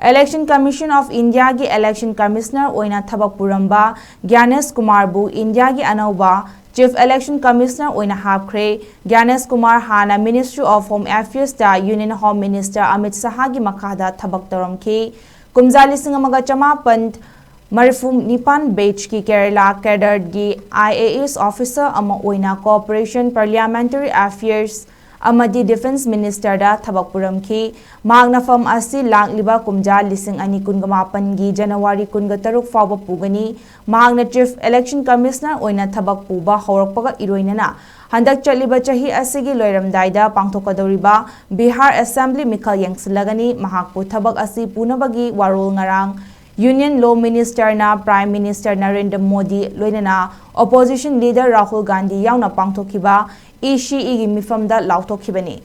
Election Commission of India की Election Commissioner Oina Thabak PURAMBA Gyanesh Kumar bu India की Anouba Chief Election Commissioner Oina Hapkhre Gyanesh Kumar hana Ministry of Home Affairs da Union Home Minister Amit Shah की makada thabak taramki kumjali singamaga chamapan Marifum Nipan Beach ki Kerala Cadre की IAS Officer ama Oina Cooperation Parliamentary Affairs amadi Defense Minister da thabak puramki magna fam asi langliba kumja lising ani kungamapan gi January kungataruk fawba pugani magna Chief Election Commissioner Oina Thabak puba haurakpaga iroinana handak chaliba chahi asigi loiramdaida pangthokadoriba Bihar Assembly Mikhal yengsilagani mahakpu thabak asi punabagi warol ngarang Union Law Minister na Prime Minister Narendra Modi loinana Opposition Leader Rahul Gandhi yauna pangthokiba ECE gi mifamda lauthokibani